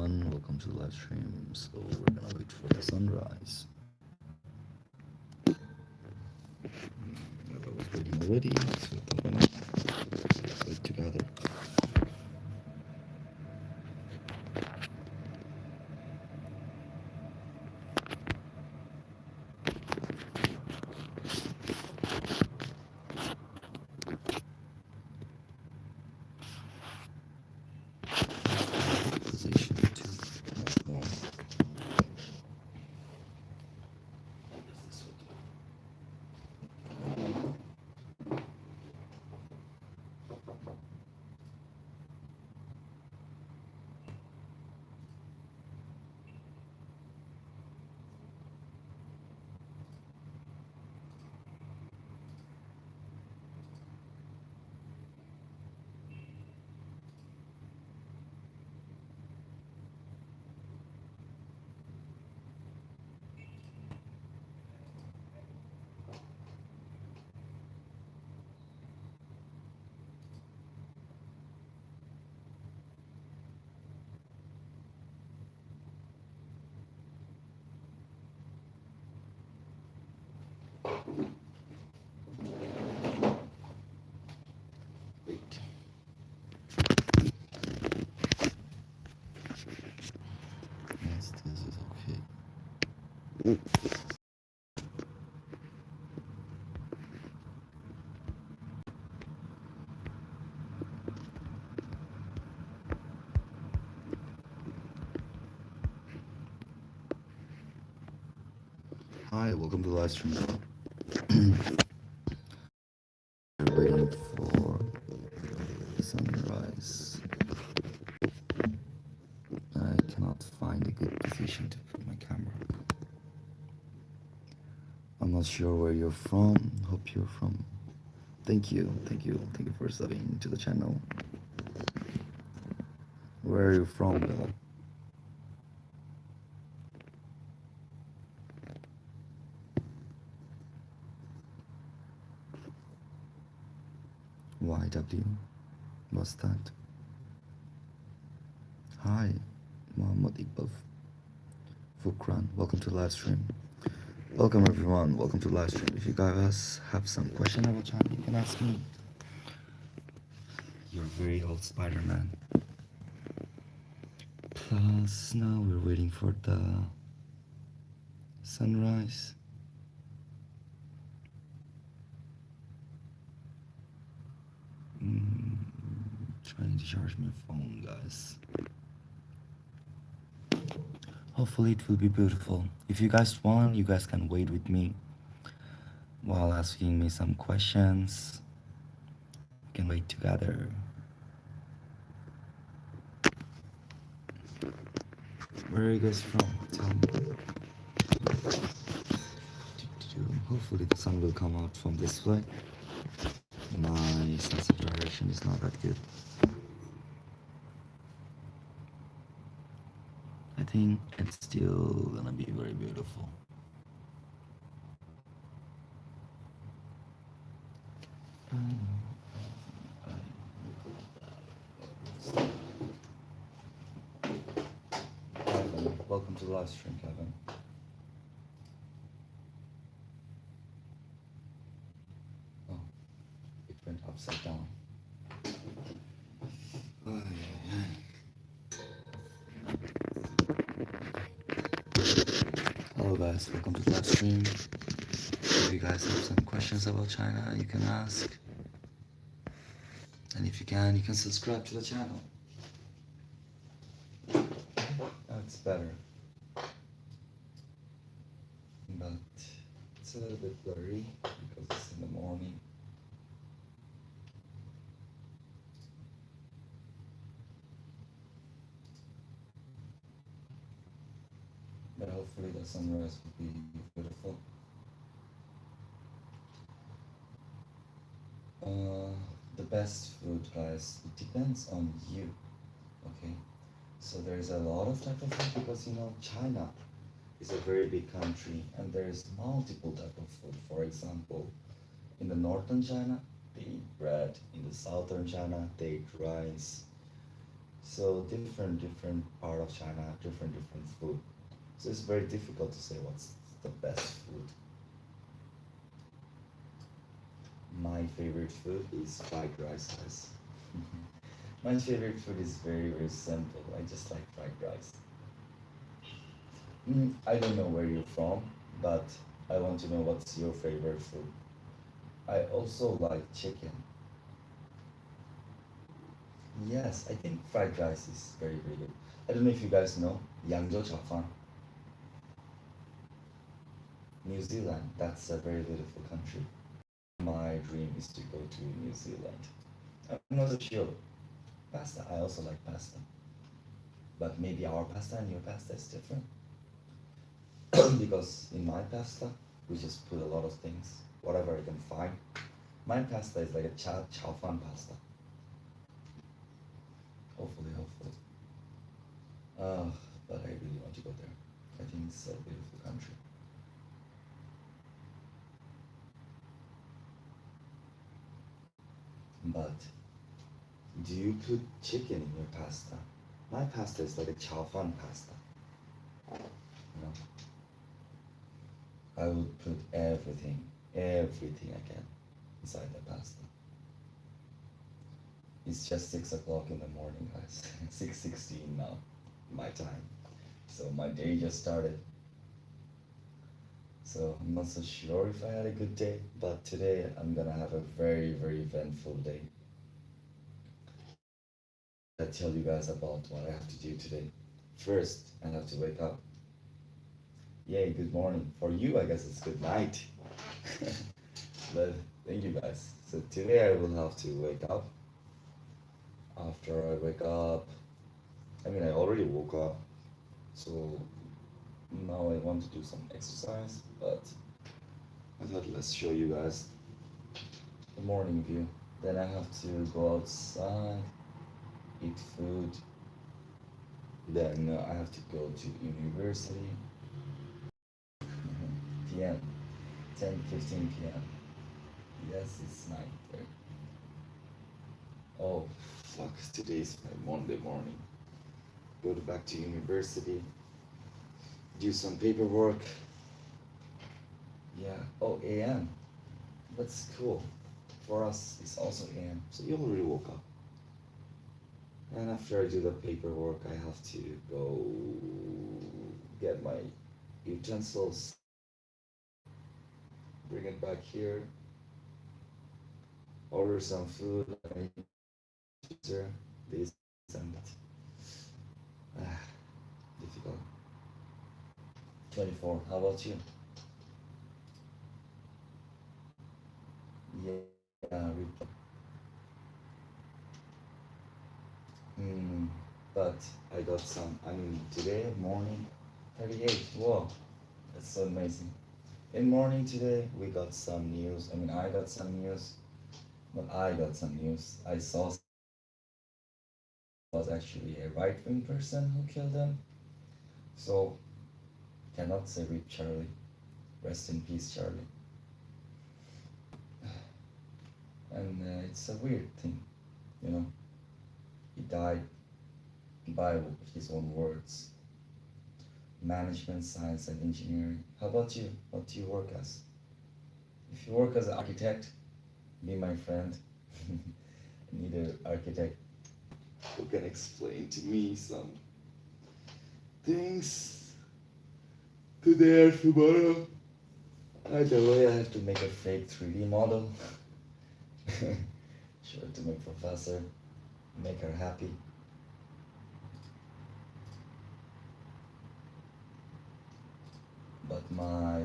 everyone, welcome to the live stream. So we're gonna wait for the sunrise. I was waiting already, so we're gonna wait together. Position to more. Wait. Yes, this is okay. Hi, welcome to the live stream. We're waiting for the sunrise. I cannot find a good position to put my camera. I'm not sure where you're from. Hope you're from. Thank you for subbing to the channel. Where are you from, Bill? YW? What's that? Hi, Muhammad Iqbal Fukran. Welcome to the live stream. Welcome everyone. Welcome to the live stream. If you guys have some question about China, you can ask me. You're very old Spider-Man. Plus, now we're waiting for the sunrise. Trying to charge my phone, guys. Hopefully it will be beautiful. If you guys want, you guys can wait with me while asking me some questions. We can wait together. Where are you guys from? Tell me. Hopefully the sun will come out from this way. My sense of direction is not that good. I think it's still gonna be very beautiful. Kevin, welcome to the live stream, Kevin. Oh, it went upside down. Hello guys, welcome to the live stream. If you guys have some questions about China, you can ask. And if you can subscribe to the channel. That's better. But it's a little bit blurry because it's in the morning. But hopefully the sunrise will be beautiful. The best food, guys, it depends on you, okay? So there's a lot of type of food because, you know, China is a very big country and there's multiple type of food. For example, in the northern China, they eat bread. In the southern China, they eat rice. So different part of China have different food. So it's very difficult to say what's the best food. My favorite food is fried rice, guys. My favorite food is very simple. I just like fried rice. I don't know where you're from, but I want to know what's your favorite food. I also like chicken. Yes, I think fried rice is very good. I don't know if you guys know Yangzhou Chafan, New Zealand. That's a very beautiful country. My dream is to go to New Zealand. I'm not so sure. Pasta, I also like pasta. But maybe our pasta and your pasta is different. Because in my pasta, we just put a lot of things, whatever I can find. My pasta is like a chow fan pasta. Hopefully. Uh, but I really want to go there. I think it's a beautiful country. But do you put chicken in your pasta? My pasta is like a chow fan pasta. You know, I would put everything I can inside the pasta. It's just 6 o'clock in the morning, guys. 6:16 now, my time. So my day just started. So I'm not so sure if I had a good day, but today I'm gonna have a very eventful day. I tell you guys about what I have to do today. First, I have to wake up. Yay, good morning. For you, I guess it's good night. But thank you guys. So today I will have to wake up. After I wake up, I mean, I already woke up. So now I want to do some exercise, but I thought let's show you guys the morning view. Then I have to go outside, eat food. Then I have to go to university. PM, 10:15 p.m. Yes, it's 9:30. Oh, fuck, today is my Monday morning. Go back to university, do some paperwork. Yeah, oh, AM. That's cool. For us, it's also AM. So you already woke up. And after I do the paperwork, I have to go get my utensils, bring it back here, order some food, this and that. Ah, difficult. 24. How about you? Yeah, mm, but I got some. I mean, today morning, 38. Whoa, that's so amazing. In morning today, we got some news. I mean, I got some news. But I got some news. I saw was actually a right-wing person who killed him. So cannot say rip Charlie. Rest in peace, Charlie. And it's a weird thing, you know. He died by his own words. Management, science, and engineering. How about you? What do you work as? If you work as an architect, be my friend. I need an architect who can explain to me some things today or tomorrow. Either way, I have to make a fake 3D model. Show it to my professor, make her happy. But my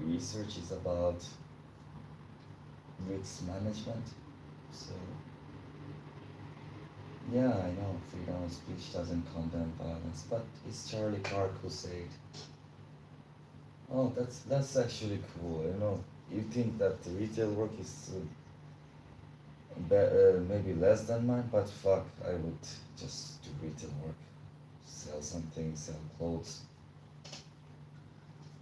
research is about risk management. So yeah, I know freedom of speech doesn't condemn violence, but it's Charlie Clark who said, "Oh, that's actually cool." You know, you think that the retail work is maybe less than mine, but fuck, I would just do retail work, sell something, sell clothes.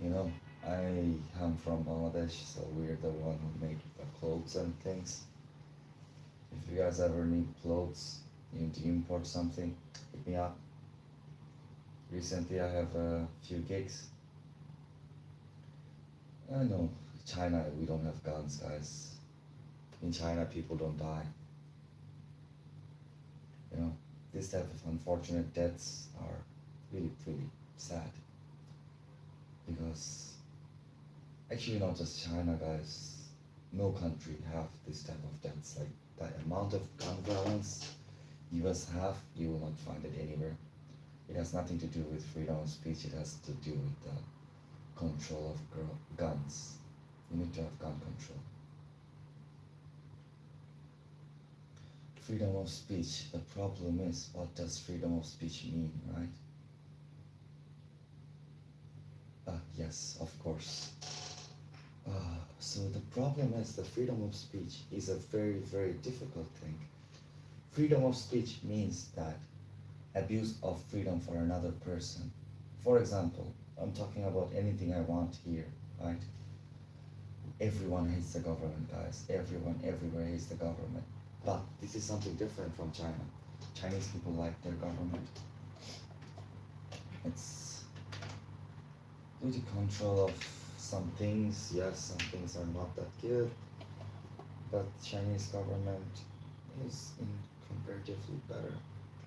You know, I am from Bangladesh, so we're the one who make the clothes and things. If you guys ever need clothes, You need to import something, hit me up. Recently I have a few gigs. No, China, we don't have guns, guys. In China, people don't die. You know, this type of unfortunate deaths are really, really sad. Because actually, not just China, guys. No country have this type of deaths. Like the amount of gun violence US have, you will not find it anywhere. It has nothing to do with freedom of speech. It has to do with the control of guns. You need to have gun control. Freedom of speech. The problem is, what does freedom of speech mean, right? Yes, of course. So the problem is that freedom of speech is a very, very difficult thing. Freedom of speech means that abuse of freedom for another person. For example, I'm talking about anything I want here, right? Everyone hates the government, guys. Everyone, everywhere hates the government. But this is something different from China. Chinese people like their government. It's due to control of some things. Yes, some things are not that good. But Chinese government is comparatively better.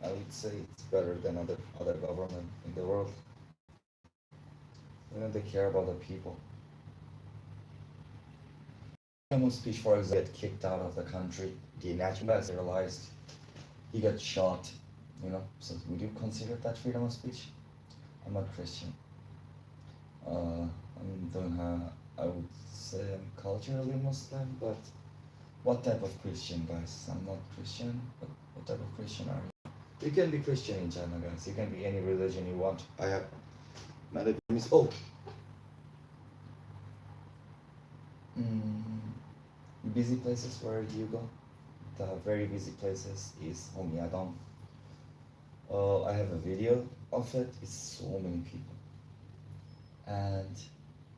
I would say it's better than other government in the world. You know, they care about the people. Freedom of speech, for example, get kicked out of the country. The national guys realized he got shot. You know, so would you consider that freedom of speech? I'm not Christian. I would say I'm culturally Muslim, but what type of Christian, guys? I'm not Christian, but what type of Christian are you? You can be Christian in China, guys. You can be any religion you want. I have met a oh. Busy places where you go. The very busy places is Homyadong. I have a video of it. It's so many people. And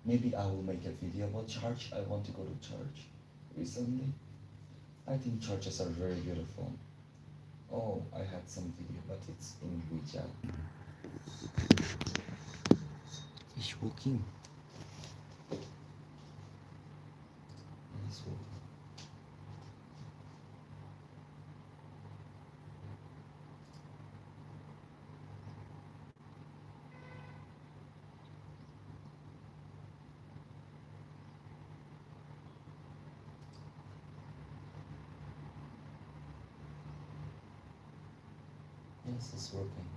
maybe I will make a video about church. I want to go to church recently. I think churches are very beautiful. Oh, I had some video, but it's in WeChat. He's walking. He's walking. Yes, it's working.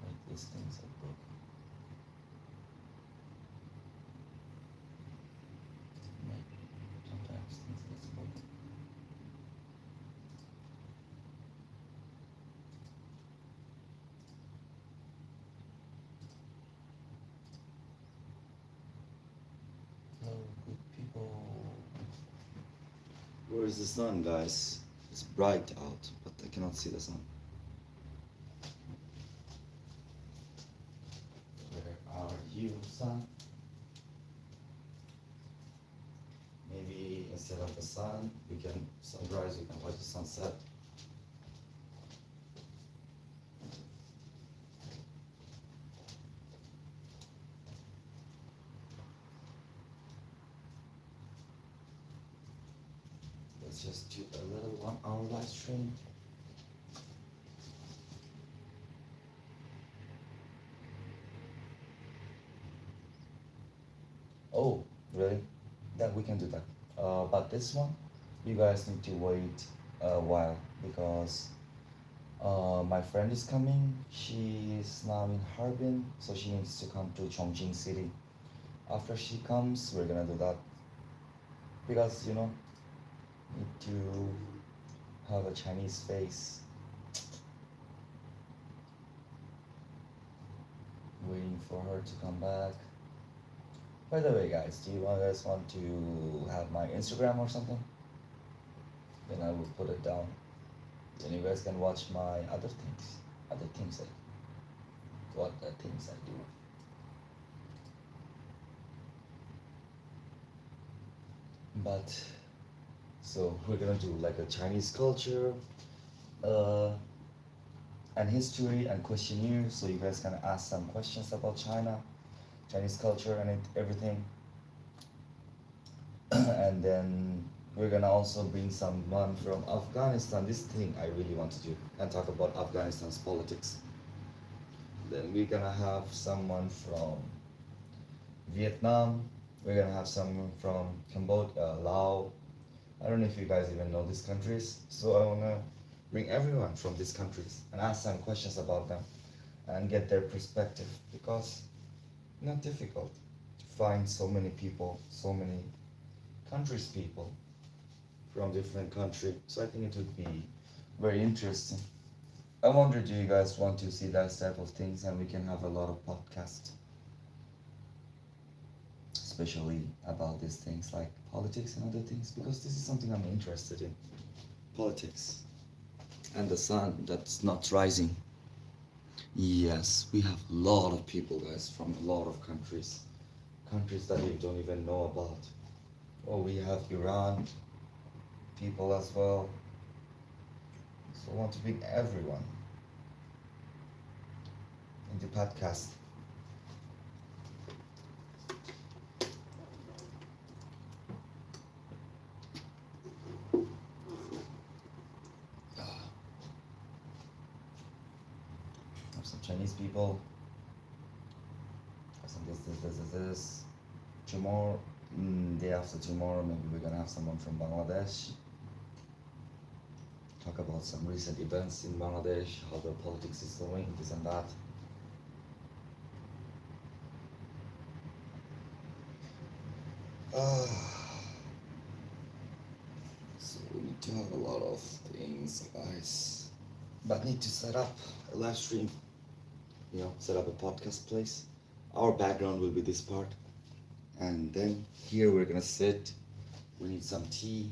Like these things are broken. Like sometimes things get broken. Hello, good people. Where is the sun, guys? It's bright out, but I cannot see the sun. Where are you, sun? Maybe instead of the sun, we can sunrise, we can watch the sunset. Let's just do a little 1 hour live stream. Oh, really? Then we can do that. But this one, you guys need to wait a while because my friend is coming. She is now in Harbin, so she needs to come to Chongqing city. After she comes, we're gonna do that because you know, need to have a Chinese face. Waiting for her to come back. By the way, guys, do you guys want to have my Instagram or something? Then I will put it down. Then you guys can watch my other things I what the things I do. But So we're gonna do like a Chinese culture, uh, and history and questionnaire. So you guys can ask some questions about China, Chinese culture, and everything. And then we're gonna also bring someone from Afghanistan. This thing I really want to do and talk about Afghanistan's politics. Then we're gonna have someone from Vietnam. We're gonna have someone from Cambodia, Laos. I don't know if you guys even know these countries. So I wanna bring everyone from these countries and ask some questions about them and get their perspective because not difficult to find so many people, so many countries people from different country. So I think it would be very interesting. I wonder, do you guys want to see that type of things, and we can have a lot of podcasts, especially about these things like politics and other things, because this is something I'm interested in. Politics and the sun that's not rising. Yes, we have a lot of people, guys, from a lot of countries, countries that you don't even know about. Oh, we have Iran people as well. So I want to bring everyone in the podcast. Have some Chinese people. Have some this. Tomorrow, day after tomorrow, maybe we're gonna have someone from Bangladesh. Talk about some recent events in Bangladesh, how the politics is going, this and that. So we need to have a lot of things, guys. But need to set up a live stream, set up a podcast place. Our background will be this part. And then here we're gonna sit. We need some tea.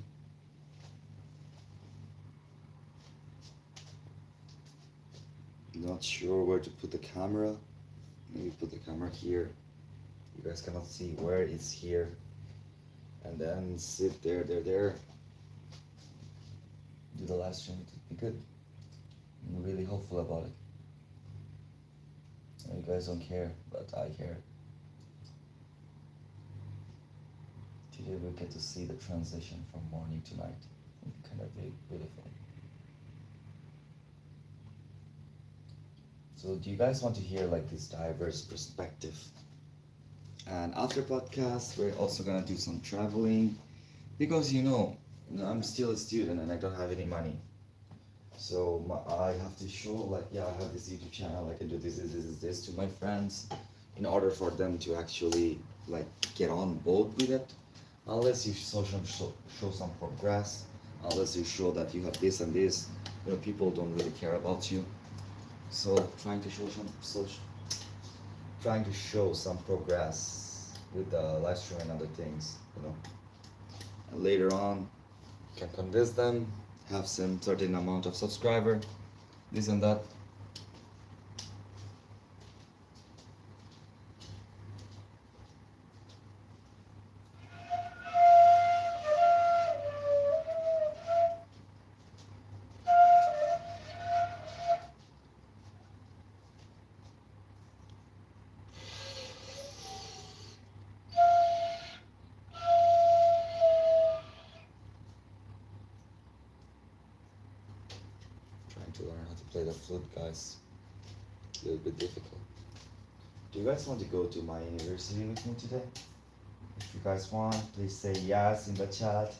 Not sure where to put the camera. Maybe put the camera here. You guys cannot see where it's here. And then sit there. Do the live stream, it would be good. I'm really hopeful about it. You guys don't care, but I care. Today we get to see the transition from morning to night. It's kind of very beautiful. So do you guys want to hear like this diverse perspective? And after podcast, we're also gonna do some traveling because I'm still a student and I don't have any money. So I have to show like, yeah, I have this YouTube channel, I can do this to my friends in order for them to actually like get on board with it. Unless you show some progress, unless you show that you have this and this, people don't really care about you. So trying to show some progress with the live stream and other things, And later on, can convince them, have some certain amount of subscriber, this and that. Trying to learn how to play the flute, guys. A little bit difficult. Do you guys want to go to my university with me today? If you guys want, please say yes in the chat.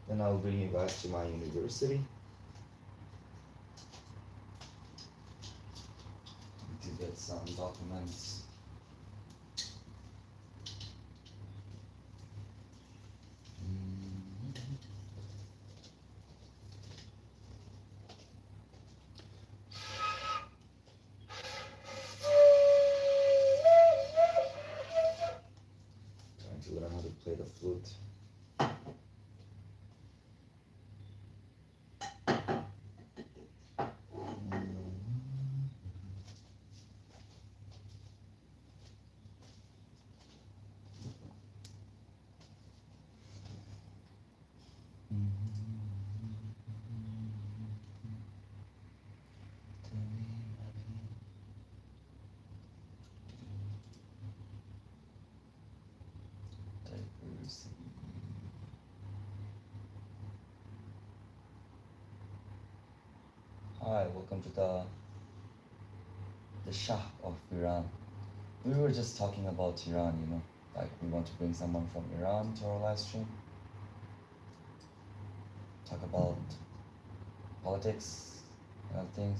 Then I'll bring you guys to my university. To get some documents. Trying to learn how to play the flute. Diversity. Hi, welcome to the Shah of Iran. We were just talking about Iran, you know, like we want to bring someone from Iran to our live stream. Talk about politics and other things.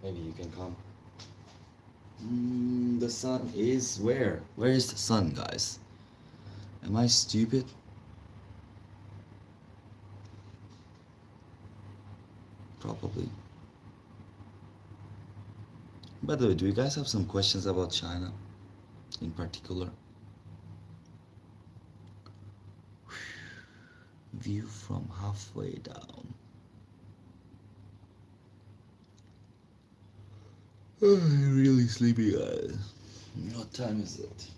Maybe you can come. The sun is where? Where is the sun, guys? Am I stupid? Probably. By the way, do you guys have some questions about China in particular? View from halfway down. Oh, I'm really sleepy, guys. What time is it?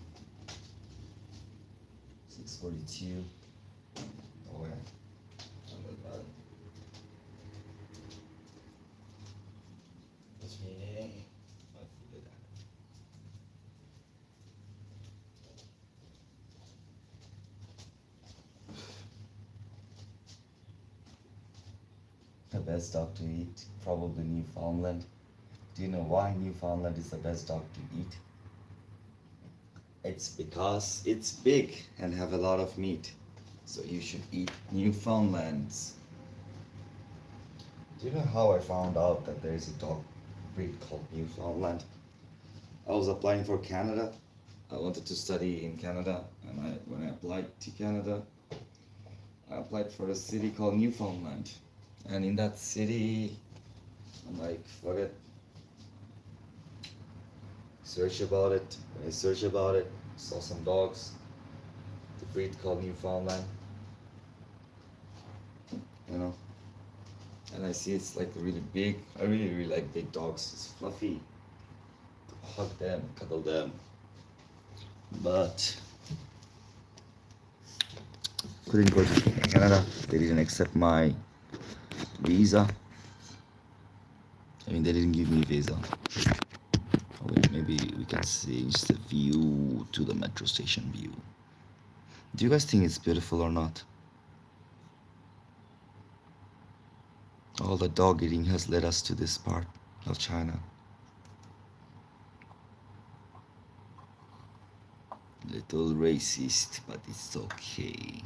6:42. Oh, yeah. Not that bad. What's me? I feel that. The best dog to eat? Probably Newfoundland. Do you know why Newfoundland is the best dog to eat? It's because it's big and have a lot of meat. So you should eat Newfoundlands. Do you know how I found out that there is a dog breed called Newfoundland? I was applying for Canada. I wanted to study in Canada, and when I applied to Canada, I applied for a city called Newfoundland. And in that city, I'm like, fuck it. Search about it. When I searched about it, saw some dogs. The breed called Newfoundland. You know? And I see it's like really big. I really like big dogs. It's fluffy. Hug them, cuddle them. But couldn't go to Canada. They didn't accept my visa. I mean, they didn't give me visa. Oh, wait, maybe we can change the view to the metro station view. Do you guys think it's beautiful or not? All the dog eating has led us to this part of China. Little racist, but it's okay.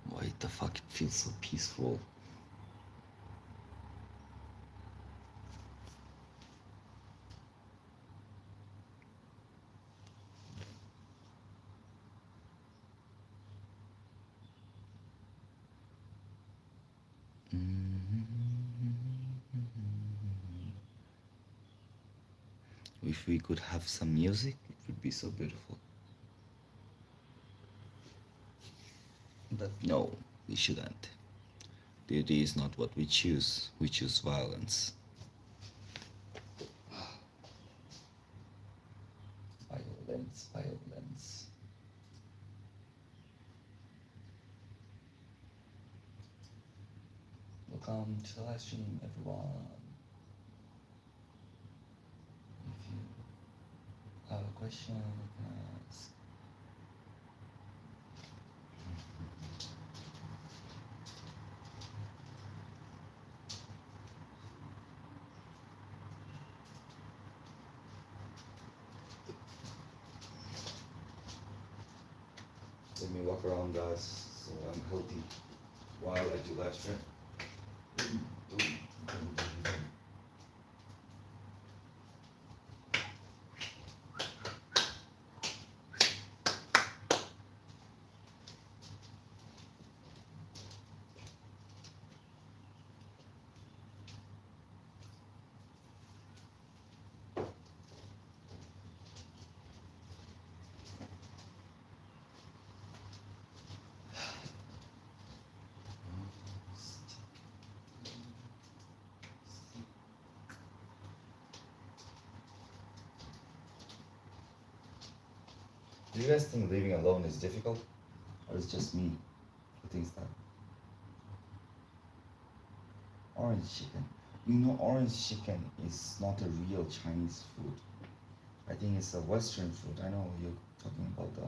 Why the fuck it feels so peaceful? If we could have some music, it would be so beautiful. But no, we shouldn't. Beauty is not what we choose violence. Violence. Welcome to the live stream, everyone. If you have a question, you can ask. Let me walk around, guys, so I'm healthy while I do live stream. Do you guys think living alone is difficult? Or is just me who thinks that? Orange chicken. You know, orange chicken is not a real Chinese food. I think it's a Western food. I know you're talking about the.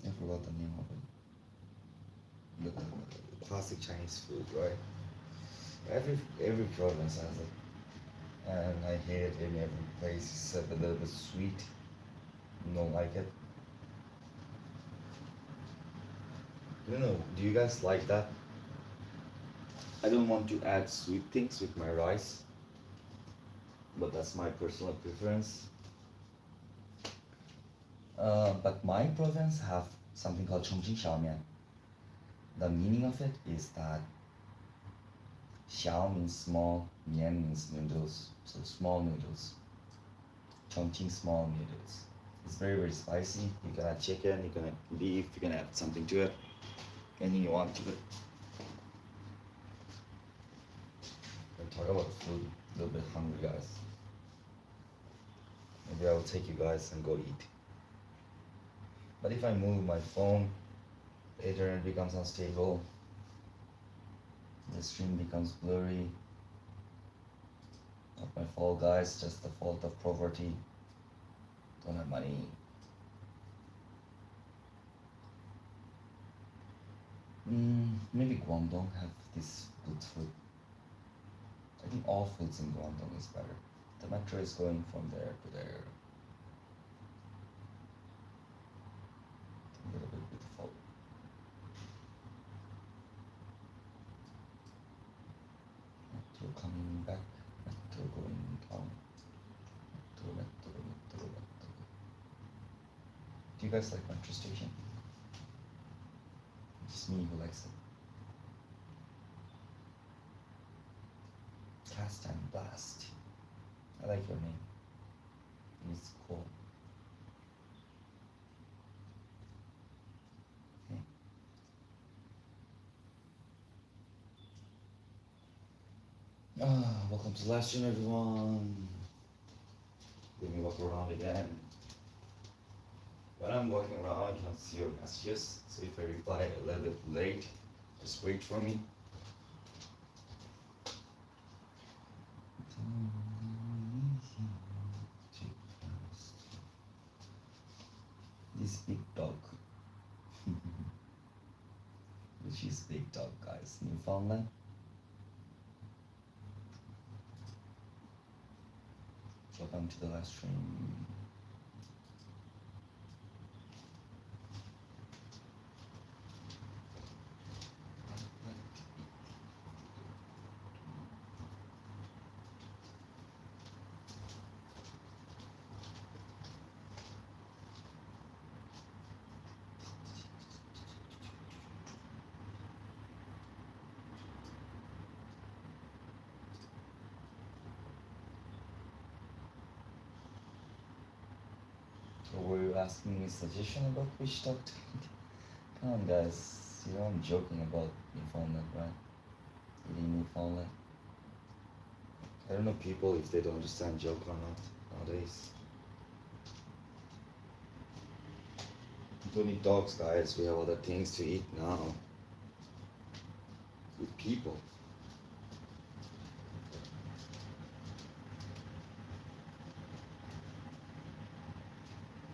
I forgot the name of it. The classic Chinese food, right? Every province has it, and I hate it in every place except a little bit sweet. You don't like it? I don't know. Do you guys like that? I don't want to add sweet things with my rice, but that's my personal preference. But my province have something called Chongqing xiaomian. The meaning of it is that xiao means small, mian means noodles, so small noodles. Chongqing small noodles. It's very, very spicy. You can add chicken, you can add beef, you can add something to it, anything you want to it. We'll talk about food, a little bit hungry, guys. Maybe I'll take you guys and go eat. But if I move my phone, the internet becomes unstable, the stream becomes blurry. Not my fault, guys, just the fault of poverty. Don't have money. Maybe Guangdong have this good food. I think all foods in Guangdong is better. The metro is going from there to there. A little bit beautiful. Metro coming back. Metro going down. Metro. Do you guys like metro station? Just me who likes it. Cast and Blast. I like your name. It's cool. Okay. Welcome to the live stream, everyone. Let me walk around again. When I'm walking around, I cannot see your messages, so if I reply a little bit late, just wait for me. This big dog. Which is big dog, guys? Newfoundland? Welcome to the live stream. So were you asking me suggestion about which dog to eat? Come on, guys. You know I'm joking about Newfoundland, right? Eating Newfoundland. I don't know people if they don't understand joke or not nowadays. We don't need dogs, guys. We have other things to eat now. With people.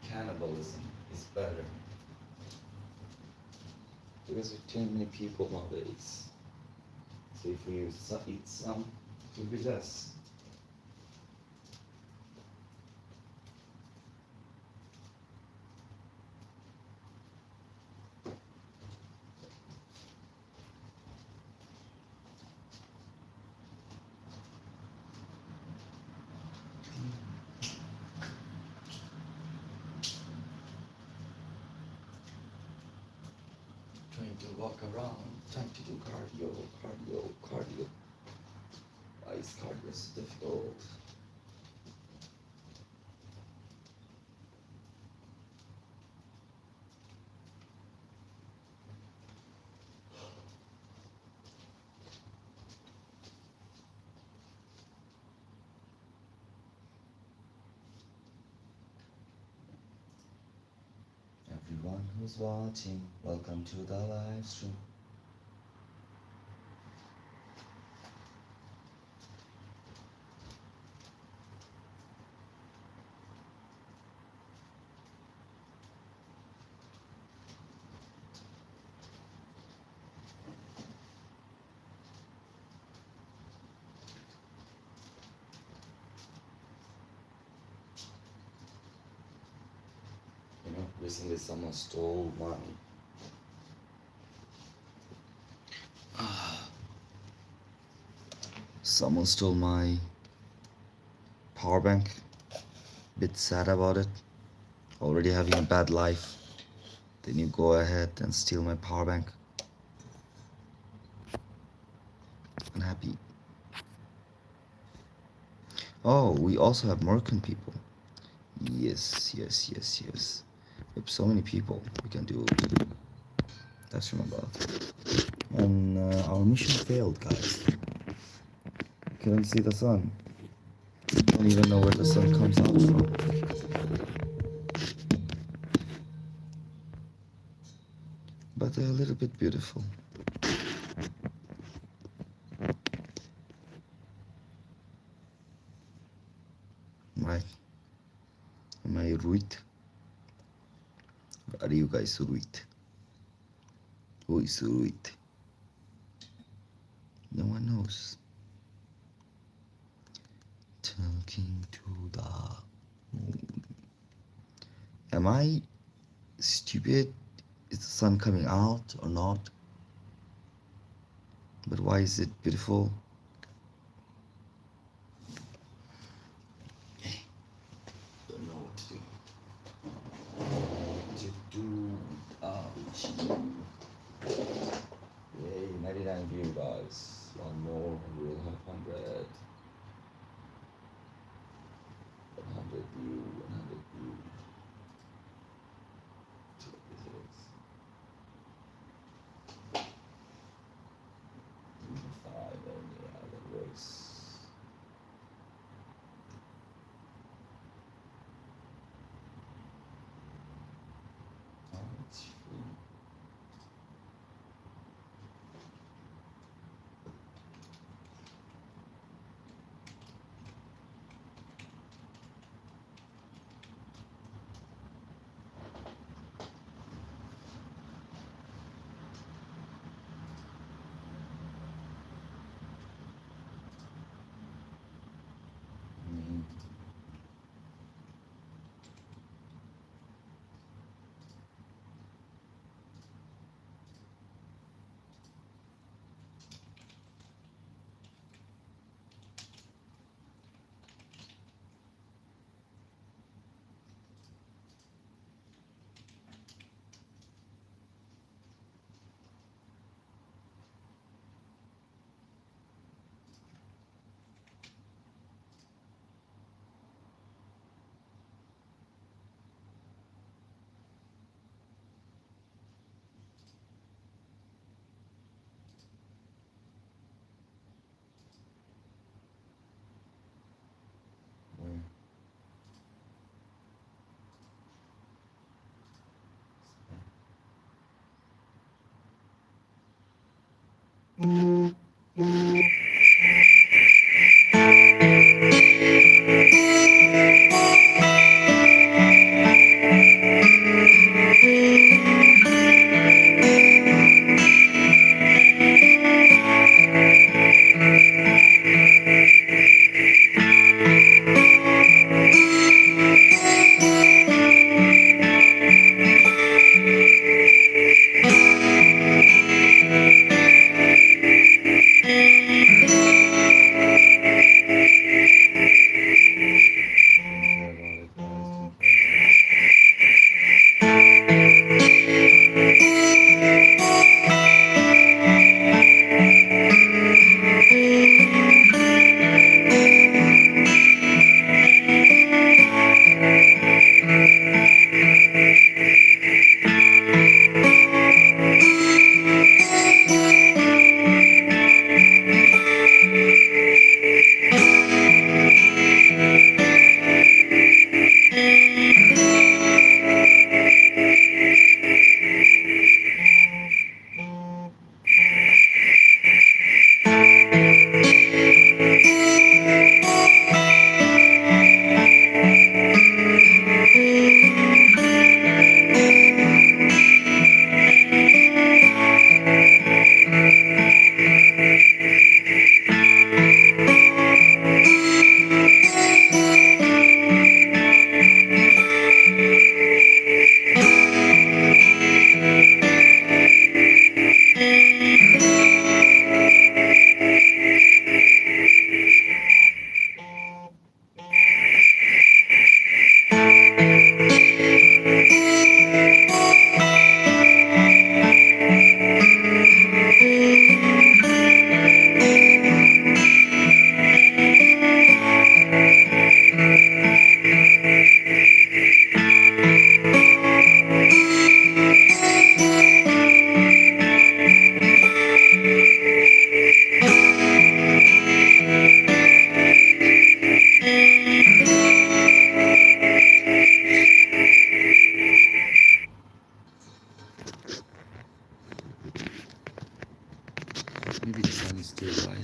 Cannibalism is better. Because there are too many people nowadays. So if we eat some, it will be less. Trying to walk around, trying to do cardio. Why is cardio so difficult? everyone who's watching. Welcome to the live stream. You know, recently someone stole money. Someone stole my power bank. Bit sad about it. Already having a bad life. Then you go ahead and steal my power bank. Unhappy. Oh, we also have Moroccan people. Yes. We have so many people we can do. Let's remember that. And our mission failed, guys. Couldn't see the sun. Don't even know where the sun comes out from. But they're a little bit beautiful. Right? Am I rude? Are you guys rude? Who is rude? No one knows. Talking to the moon. Am I stupid? Is the sun coming out or not? But why is it beautiful? Don't know what to do. What to do? Yay, 99 view, guys. One more and we'll have 100. 100 view, 100 view. 5 only, that works. Oh, it's free.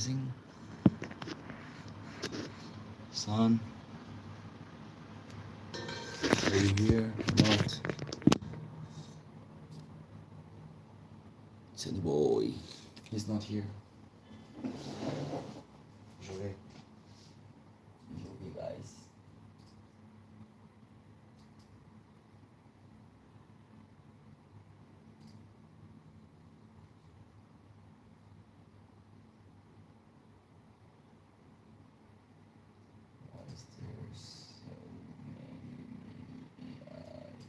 rising. Sun. Are you here or not? Sunny boy. He's not here. Jouer. You guys. Why is there so many eyes?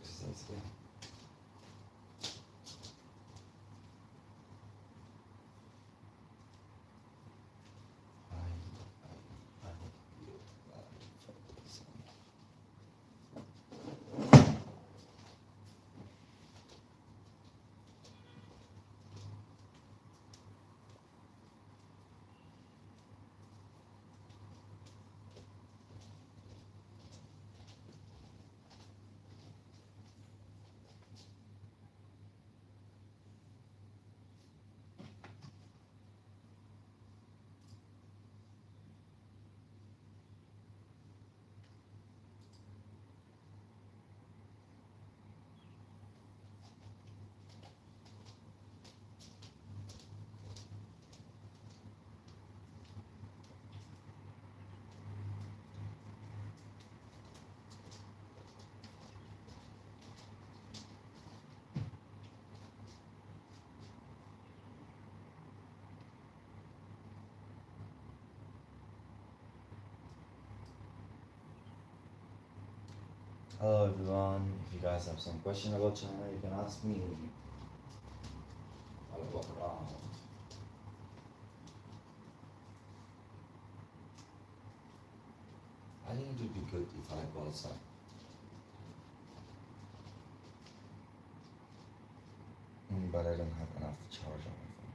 Exercise again. Hello everyone. If you guys have some question about China, you can ask me. I'll walk around. I think it would be good if I go outside. But I don't have enough charge on my phone.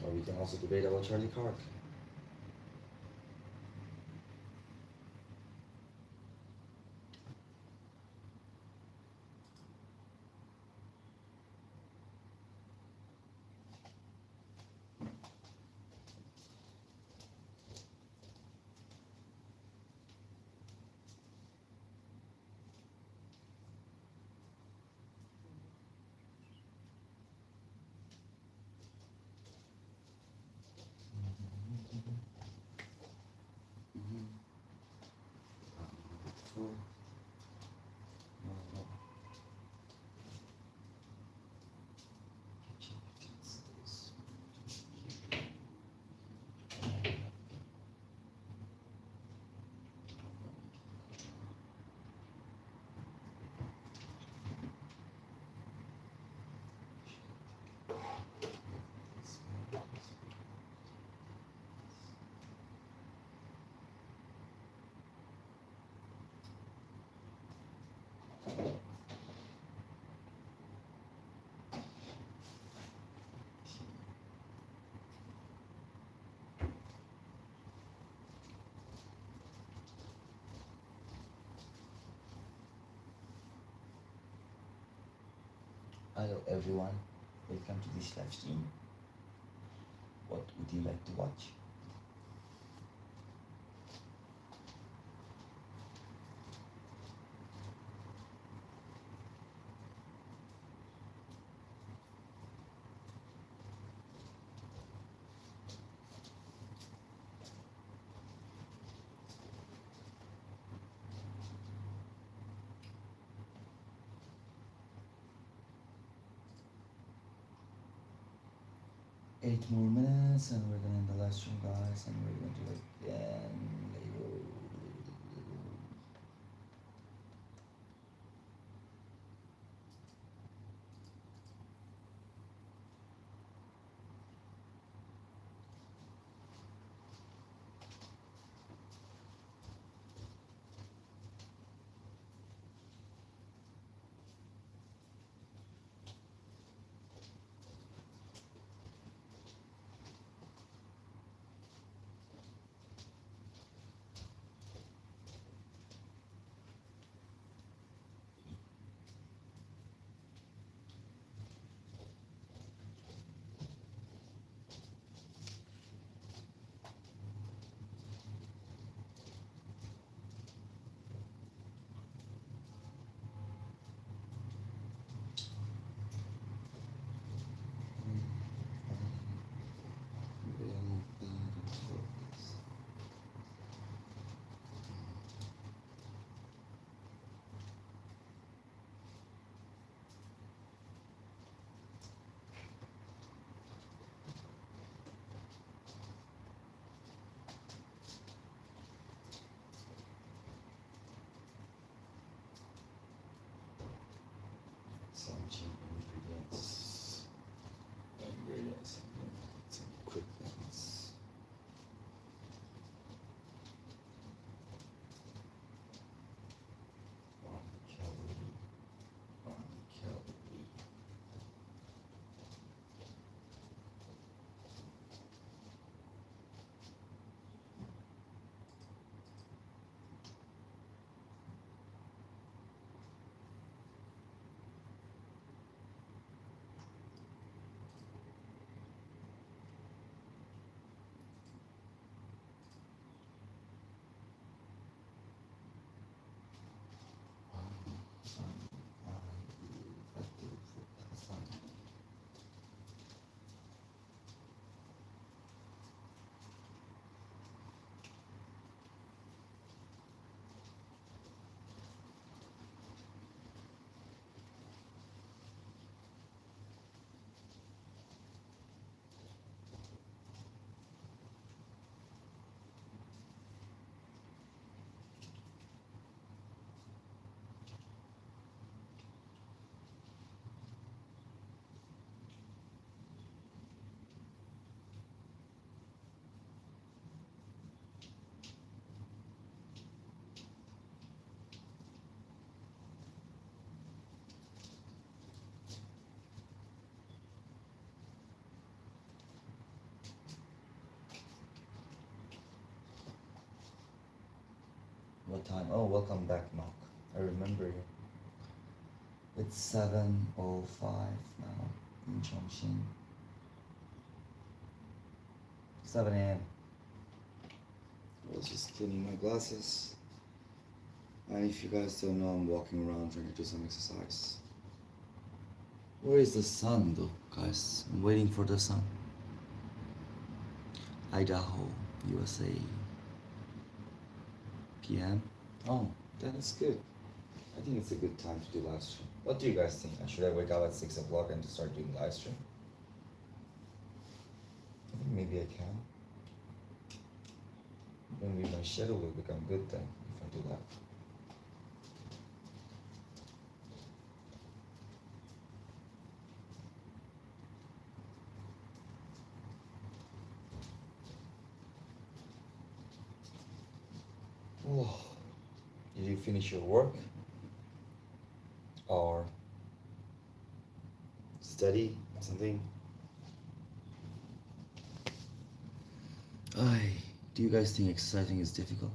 Or we can also debate about Charlie Kirk. Hello everyone, welcome to this live stream. What would you like to watch? Eight more minutes and we're gonna end the live stream, guys, and we're gonna do it again later. What time? Oh, welcome back, Mark. I remember you. It's 7:05 now in Chongqing. 7 a.m. I was just cleaning my glasses. And if you guys don't know, I'm walking around trying to do some exercise. Where is the sun though, guys? I'm waiting for the sun. Idaho, USA. PM. Oh, that's good. I think it's a good time to do live stream. What do you guys think? Should I wake up at 6 o'clock and to start doing live stream? I think maybe I can. Maybe my schedule will become good then if I do that. Oh, did you finish your work? Or study something? Do you guys think exercising is difficult?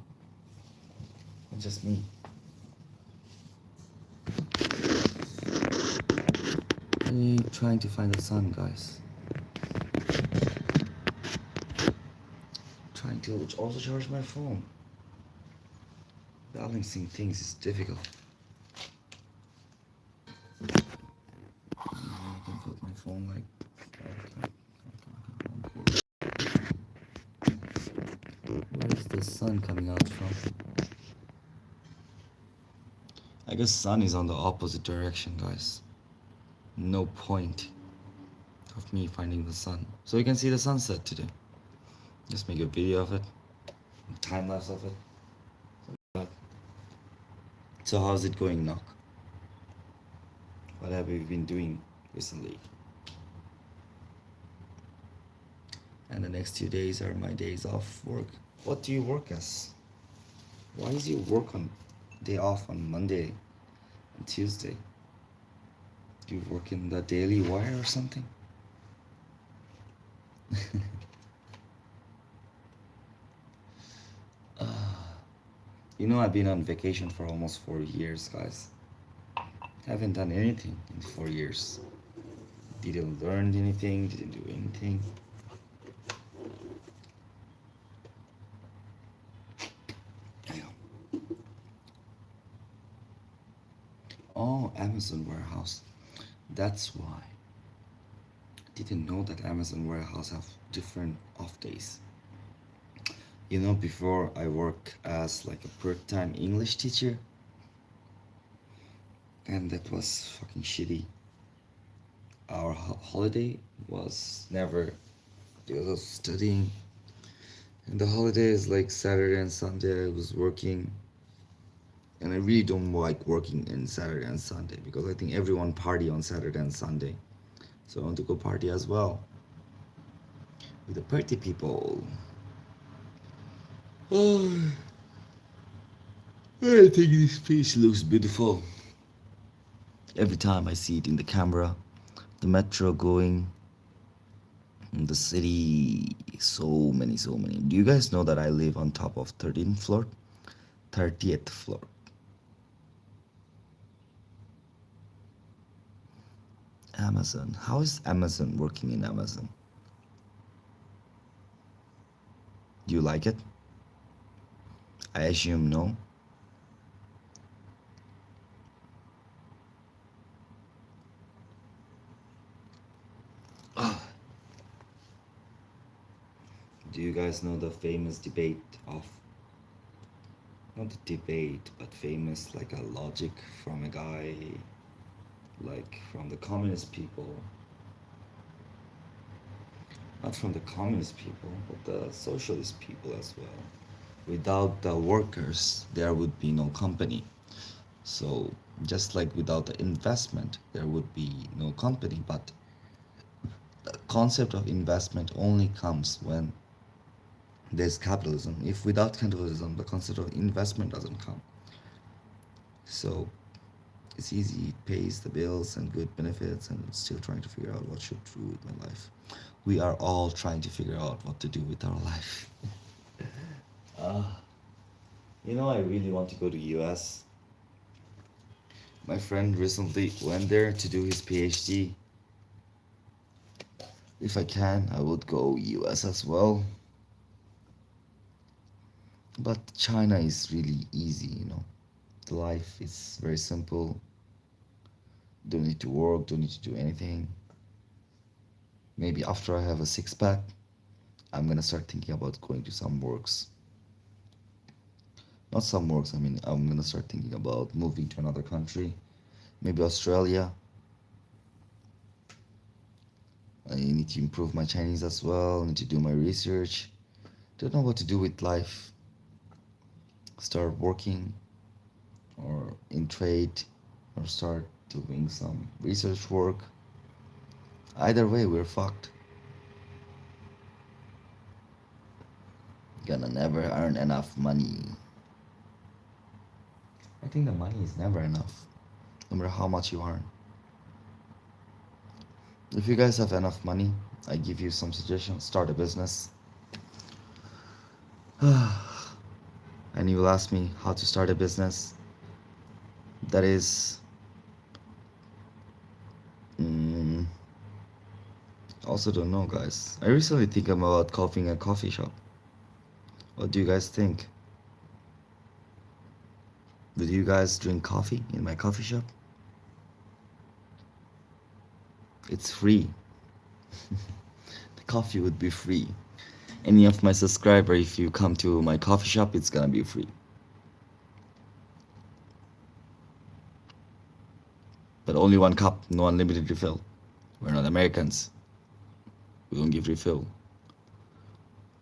Or just me? I'm trying to find the sun, guys. Trying to also charge my phone. Balancing things is difficult. I can put my phone like. Where is the sun coming out from? I guess sun is on the opposite direction, guys. No point of me finding the sun. So you can see the sunset today. Just make a video of it, time lapse of it. So how's it going, Knock? What have you been doing recently? And the next 2 days are my days off work. What do you work as? Why is your work on day off on Monday and Tuesday? Do you work in the Daily Wire or something? You know, I've been on vacation for almost 4 years, guys. Haven't done anything in 4 years. Didn't learn anything, didn't do anything. Oh, Amazon warehouse. That's why. Didn't know that Amazon warehouse have different off days. You know, before I work as like a part-time English teacher, and that was fucking shitty. Our holiday was never because of studying, and the holidays like Saturday and Sunday I was working, and I really don't like working in Saturday and Sunday because I think everyone party on Saturday and Sunday, so I want to go party as well with the party people. Oh, I think this place looks beautiful. Every time I see it in the camera, the metro going in the city, so many. Do you guys know that I live on top of 13th floor? 30th floor. Amazon. How is Amazon working in Amazon? Do you like it? I assume no. Do you guys know the famous debate of, not the debate, but famous like a logic from a guy, like from the communist people, not from the communist people, but the socialist people as well. Without the workers, there would be no company. So just like without the investment, there would be no company. But the concept of investment only comes when there's capitalism. If without capitalism, the concept of investment doesn't come. So it's easy, it pays the bills and good benefits, and still trying to figure out what should do with my life. We are all trying to figure out what to do with our life. I really want to go to US. My friend recently went there to do his PhD. If I can, I would go US as well. But China is really easy. The life is very simple. Don't need to work, don't need to do anything. Maybe after I have a six pack, I'm gonna start thinking about going to some works. Not some works, I mean, I'm gonna start thinking about moving to another country. Maybe Australia. I need to improve my Chinese as well, need to do my research. Don't know what to do with life. Start working or in trade or start doing some research work. Either way, we're fucked. Gonna never earn enough money. I think the money is never enough, no matter how much you earn. If you guys have enough money, I give you some suggestions. Start a business. And you will ask me how to start a business. That is also don't know, guys. I recently think about opening a coffee shop. What do you guys think? Would you guys drink coffee in my coffee shop? It's free. The coffee would be free. Any of my subscriber, if you come to my coffee shop, it's gonna be free. But only one cup, no unlimited refill. We're not Americans. We don't give refill.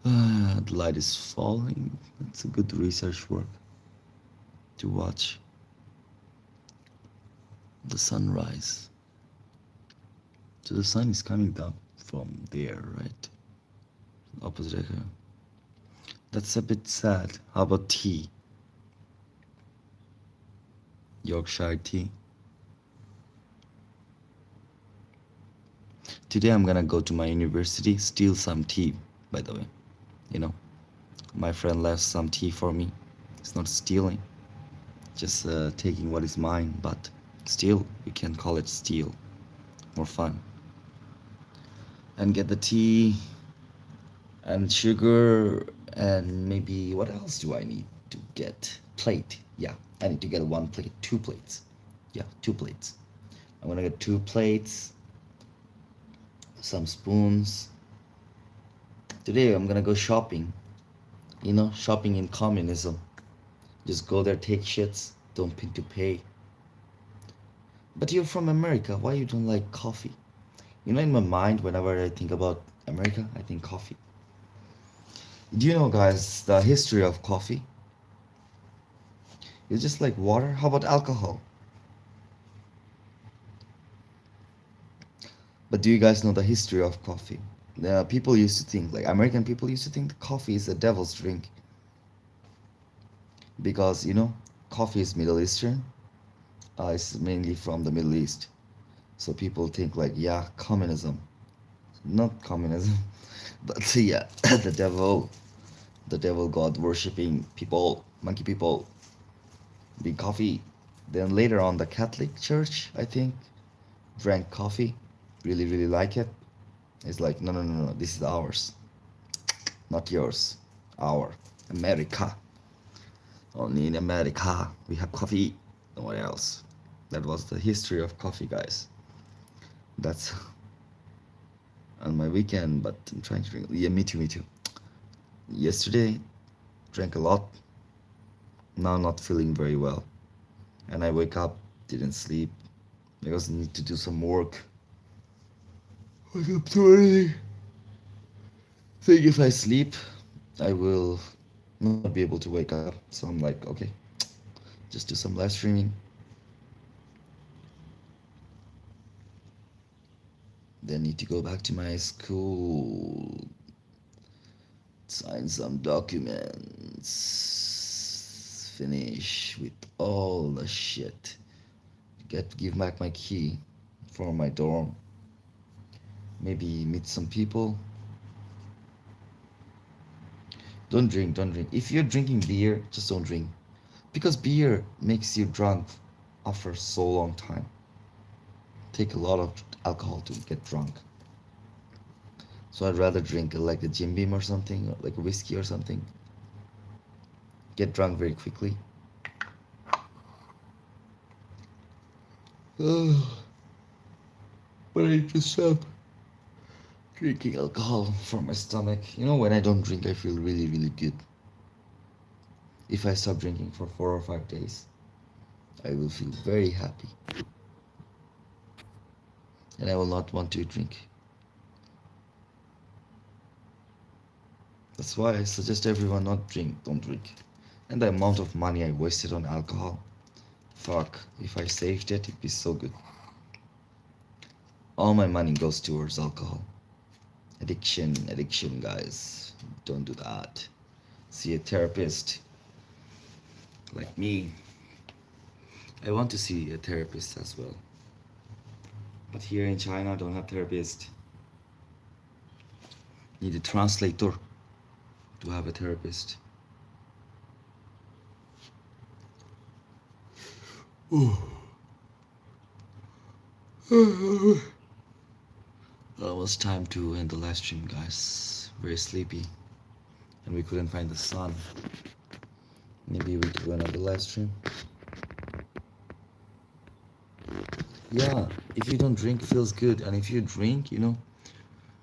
The light is falling. It's a good research work to watch the sunrise. So the sun is coming down from there, right? Opposite here. That's a bit sad. How about tea? Yorkshire tea. Today I'm gonna go to my university, steal some tea, by the way. My friend left some tea for me. It's not stealing, just taking what is mine, but still, we can call it steal. More fun. And get the tea and sugar and maybe what else do I need to get? Plate. Yeah, I need to get one plate, two plates. Yeah, two plates. I'm gonna get two plates, some spoons. Today I'm gonna go shopping. Shopping in communism. Just go there, take shits, don't pay to pay. But you're from America, why you don't like coffee? In my mind, whenever I think about America, I think coffee. Do you know, guys, the history of coffee? It's just like water. How about alcohol? But do you guys know the history of coffee? People used to think, like American people used to think that coffee is a devil's drink. Because, coffee is Middle Eastern. It's mainly from the Middle East. So people think like, yeah, communism. Not communism, but yeah, the devil god worshipping people, monkey people, big coffee. Then later on, the Catholic Church, I think, drank coffee, really, really like it. It's like, no, no, no, no, this is ours, not yours, our America. Only in America we have coffee, nowhere else. That was the history of coffee, guys. That's on my weekend, but I'm trying to drink. Yeah, me too, me too. Yesterday, drank a lot. Now not feeling very well. And I wake up, didn't sleep, because I need to do some work. Wake up too early. Think if I sleep, I will not be able to wake up. So I'm like, okay, just do some live streaming. Then need to go back to my school, sign some documents, finish with all the shit, give back my key for my dorm, maybe meet some people. Don't drink, don't drink. If you're drinking beer, just don't drink. Because beer makes you drunk after so long time. Take a lot of alcohol to get drunk. So I'd rather drink like a Jim Beam or something, or like a whiskey or something. Get drunk very quickly. But I need to stop drinking alcohol for my stomach. You know, when I don't drink, I feel really, really good. If I stop drinking for 4 or 5 days, I will feel very happy. And I will not want to drink. That's why I suggest everyone not drink, don't drink. And the amount of money I wasted on alcohol, fuck, if I saved it, it'd be so good. All my money goes towards alcohol. Addiction, guys. Don't do that. See a therapist. Like me. I want to see a therapist as well. But here in China, I don't have therapist. Need a translator to have a therapist. Almost time to end the live stream, guys. Very sleepy. And we couldn't find the sun. Maybe we do another live stream. Yeah, if you don't drink, it feels good. And if you drink, you know,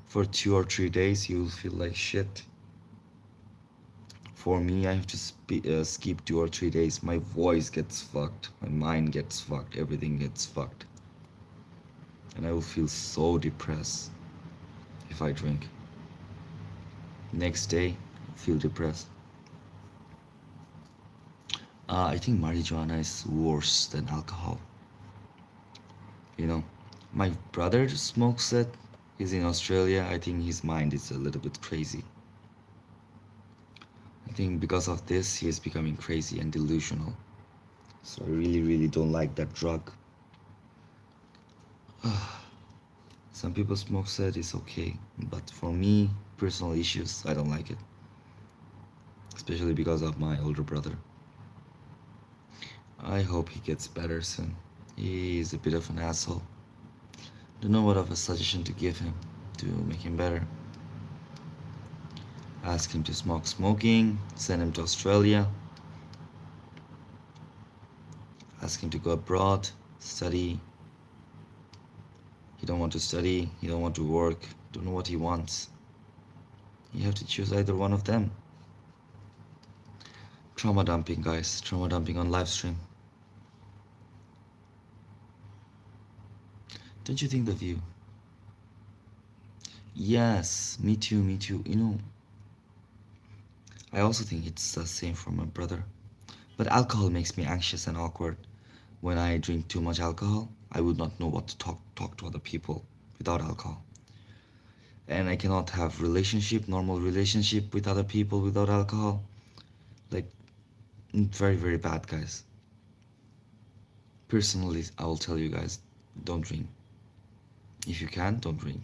for 2 or 3 days, you'll feel like shit. For me, I have to skip 2 or 3 days. My voice gets fucked. My mind gets fucked. Everything gets fucked. And I will feel so depressed if I drink. Next day, feel depressed. I think marijuana is worse than alcohol. You know, my brother smokes it. He's in Australia. I think his mind is a little bit crazy. I think because of this, he is becoming crazy and delusional. So I really, really don't like that drug. Some people smoke it, it's okay. But for me, personal issues, I don't like it. Especially because of my older brother. I hope he gets better soon. He is a bit of an asshole. Don't know what of a suggestion to give him to make him better. Ask him to stop smoking, send him to Australia. Ask him to go abroad, study. He don't want to study, he don't want to work, don't know what he wants. You have to choose either one of them. Trauma dumping, guys. Trauma dumping on live stream. Don't you think the view? Yes, me too, me too. You know, I also think it's the same for my brother. But alcohol makes me anxious and awkward. When I drink too much alcohol, I would not know what to talk to other people without alcohol. And I cannot have normal relationship with other people without alcohol. Like, very, very bad, guys. Personally, I will tell you guys, don't drink. If you can, don't drink.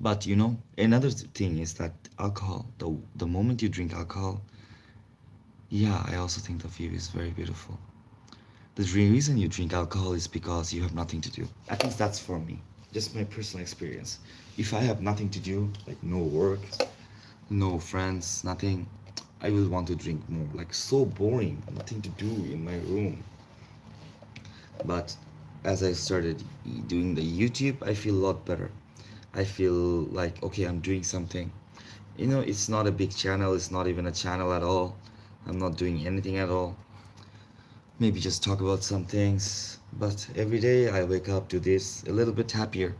But you know, another thing is that alcohol, the moment you drink alcohol, yeah, I also think the view is very beautiful. The reason you drink alcohol is because you have nothing to do. At least that's for me. Just my personal experience. If I have nothing to do, like no work, no friends, nothing, I will want to drink more. Like so boring, nothing to do in my room. But as I started doing the YouTube, I feel a lot better. I feel like, okay, I'm doing something. You know, it's not a big channel, it's not even a channel at all. I'm not doing anything at all. Maybe just talk about some things. But every day I wake up to this a little bit happier.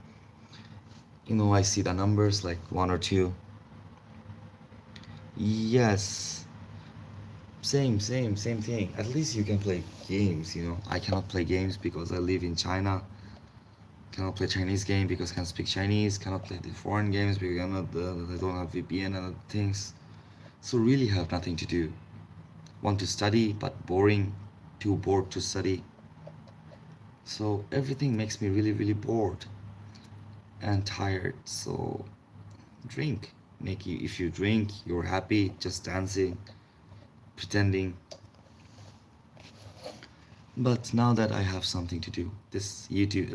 You know, I see the numbers like 1 or 2. Yes. Same thing. At least you can play games, you know. I cannot play games because I live in China. Cannot play Chinese game because I can't speak Chinese. Cannot play the foreign games because I don't have VPN and other things. So really have nothing to do. Want to study but boring. Too bored to study. So everything makes me really, really bored and tired. So drink. make you, if you drink, you're happy, just dancing, pretending. But now that I have something to do, this YouTube,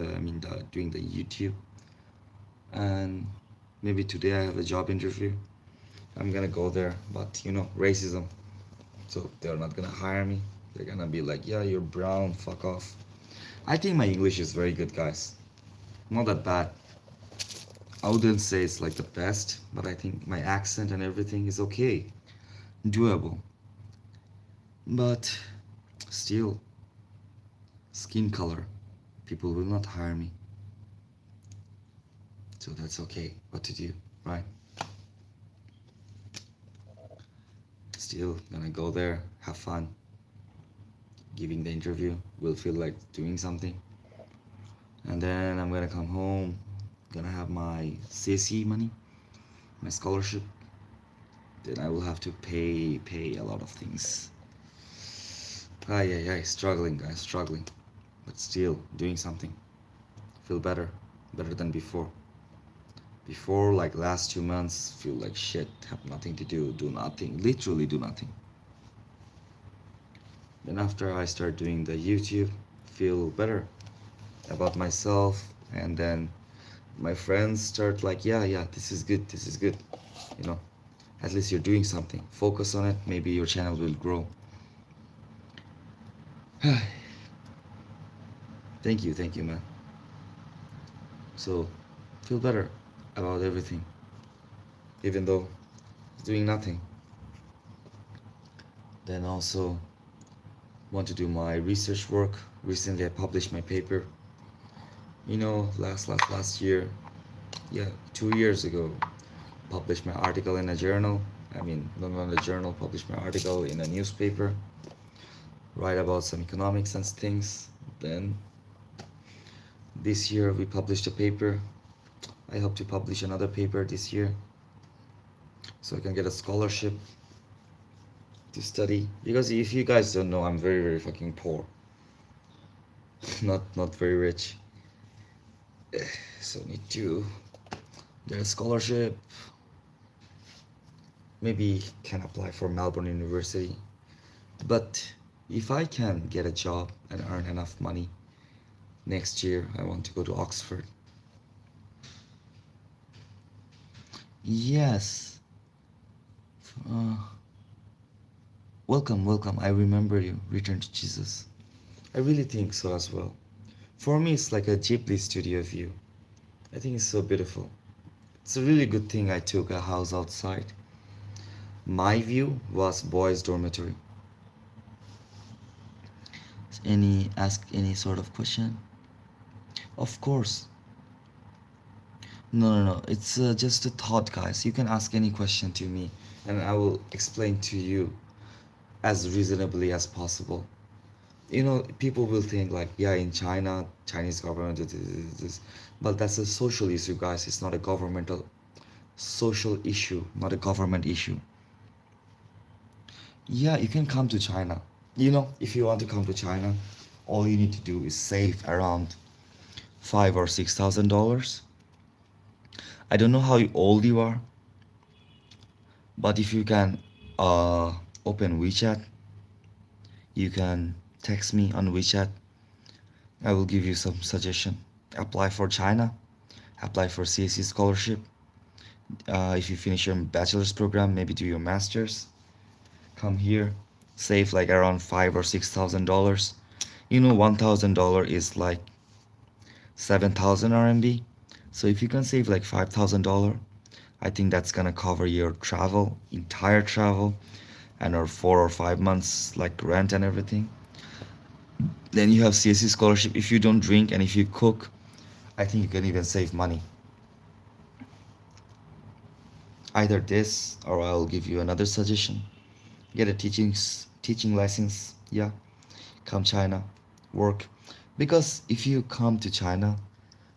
doing the YouTube, and maybe today I have a job interview. I'm gonna go there, but racism. So they're not gonna hire me. They're gonna be like, yeah, you're brown, fuck off. I think my English is very good, guys. Not that bad. I wouldn't say it's like the best, but I think my accent and everything is okay, doable. But still, skin color, people will not hire me. So that's okay. What to do, right? Still gonna go there, have fun. Giving the interview, will feel like doing something. And then I'm gonna come home, gonna have my CSE money, my scholarship. Then I will have to pay a lot of things. Struggling, guys, struggling. But still doing something. Feel better than before. Before, like last 2 months, feel like shit, have nothing to do nothing, literally do nothing. Then after I start doing the YouTube, feel better about myself, and then my friends start like, yeah, this is good, you know, at least you're doing something, focus on it, maybe your channel will grow. Thank you, man. So feel better about everything, even though it's doing nothing. Then also want to do my research work. Recently I published my paper, last year, 2 years ago, published my article in a journal. Not a journal, published my article in a newspaper, write about some economics and things. Then this year we published a paper. I hope to publish another paper this year so I can get a scholarship to study. Because if you guys don't know, I'm very, very fucking poor. Not very rich. So need to get a scholarship. Maybe can apply for Melbourne University. But if I can get a job and earn enough money, next year I want to go to Oxford. Yes. Welcome. I remember you. Return to Jesus. I really think so as well. For me, it's like a Ghibli studio view. I think it's so beautiful. It's a really good thing I took a house outside. My view was boys' dormitory. Ask any sort of question? Of course. No. It's just a thought, guys. You can ask any question to me, and I will explain to you as reasonably as possible. People will think like, yeah, in China, Chinese government, this, but that's a social issue, guys. It's not a governmental social issue, not a government issue. Yeah, you can come to China. If you want to come to China, all you need to do is save around $5,000 or $6,000. I don't know how old you are, but if you can open WeChat, you can text me on WeChat. I will give you some suggestion. Apply for China, apply for CSE scholarship. If you finish your bachelor's program, maybe do your master's. Come here, save like around $5,000 or $6,000. $1,000 is like 7,000 RMB. So if you can save like $5,000, I think that's gonna cover your travel, entire travel, and or 4 or 5 months like rent and everything. Then you have CSE scholarship. If you don't drink and if you cook, I think you can even save money. Either this or I'll give you another suggestion. Get a teaching license. Yeah, come China, work. Because if you come to China,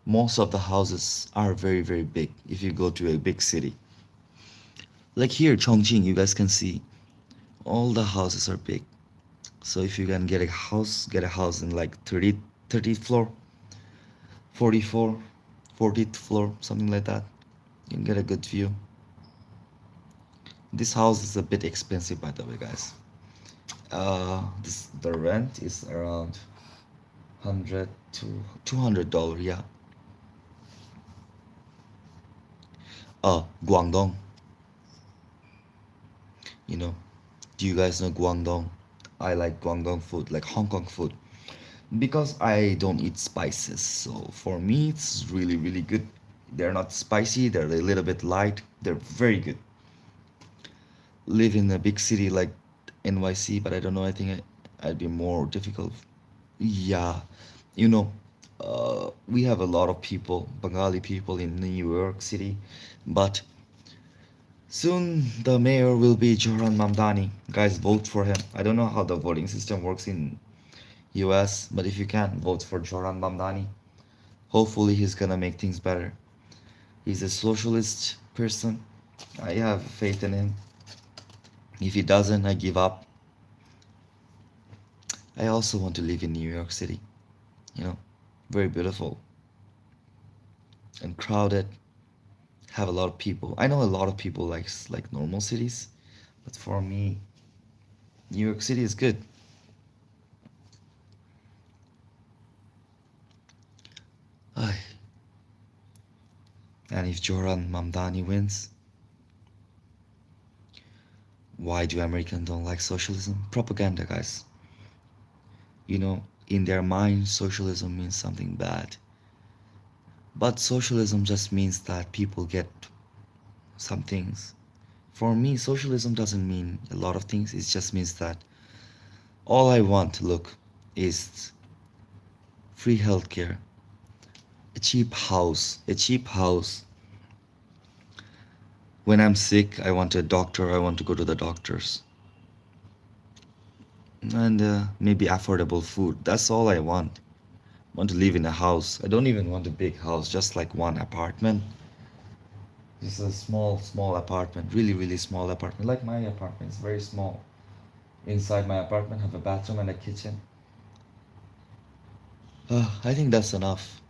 most of the houses are very, very big. If you go to a big city, like here, Chongqing, you guys can see all the houses are big. So if you can get a house in like 30th floor, 44, 40th floor, something like that, you can get a good view. This house is a bit expensive, by the way, guys. The rent is around 100 to $200. Yeah. Guangdong. You know, do you guys know Guangdong? I like Guangdong food, like Hong Kong food, because I don't eat spices. So for me, it's really, really good. They're not spicy. They're a little bit light. They're very good. Live in a big city like NYC, but I don't know. I think I'd be more difficult. Yeah, you know, we have a lot of people, Bengali people in New York City, but soon the mayor will be Joran Mamdani. Guys, vote for him. I don't know how the voting system works in US, but if you can, vote for Joran Mamdani. Hopefully he's gonna make things better. He's a socialist person. I have faith in him. If he doesn't, I give up. I also want to live in New York City. You know, very beautiful and crowded. Have a lot of people. I know a lot of people like normal cities, but for me, New York City is good. Ay. And if Joran Mamdani wins, why do Americans don't like socialism? Propaganda, guys. You know, in their mind, socialism means something bad. But socialism just means that people get some things. For me, socialism doesn't mean a lot of things. It just means that all I want, look, is free healthcare, a cheap house. When I'm sick, I want a doctor. I want to go to the doctors. And maybe affordable food. That's all I want. I want to live in a house. I don't even want a big house, just like one apartment. Just a small apartment. Really, really small apartment. Like my apartment. It's very small. Inside my apartment, have a bathroom and a kitchen. I think that's enough.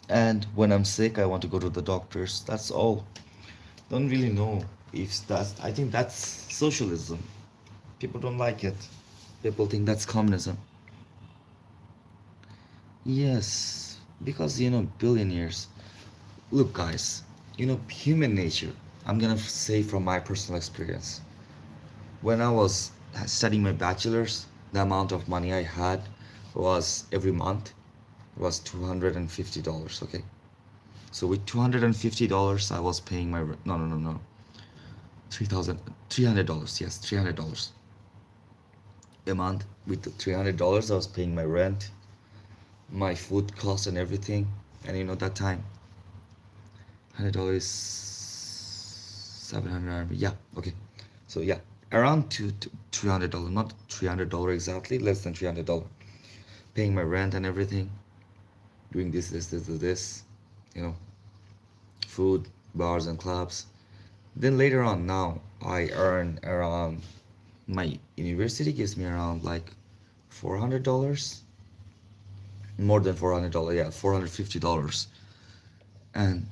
And when I'm sick, I want to go to the doctors. That's all. Don't really know if that's. I think that's socialism. People don't like it. People think that's communism. Yes, because billionaires. Look, guys, human nature. I'm gonna say from my personal experience. When I was studying my bachelor's, the amount of money I had was every month was $250. Okay, so with $250, I was paying my no, 3,000 $300. Yes, $300 a month. With the $300, I was paying my rent, my food cost, and everything. And that time, $100 is 700 RMB. Yeah, okay. So yeah, around $300, not $300 exactly, less than $300. Paying my rent and everything, doing this, you know, food, bars and clubs. Then later on, now I earn around, my university gives me around like $400, more than $400, yeah, $450. And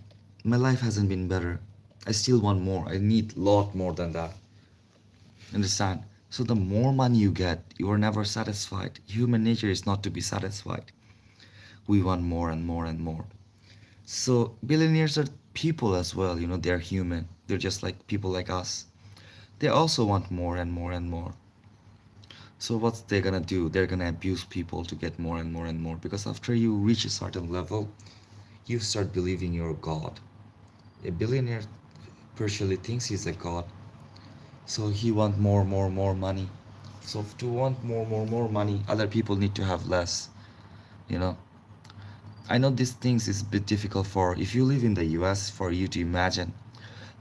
my life hasn't been better. I still want more. I need a lot more than that. Understand? So the more money you get, you are never satisfied. Human nature is not to be satisfied. We want more and more and more. So billionaires are people as well, they're human. They're just like people like us. They also want more and more and more. So what's they gonna do? They're gonna abuse people to get more and more and more, because after you reach a certain level, you start believing you're God. A billionaire partially thinks he's a god, so he want more money. So to want more money, other people need to have less. You know, I know these things is a bit difficult for if you live in the U.S. for you to imagine,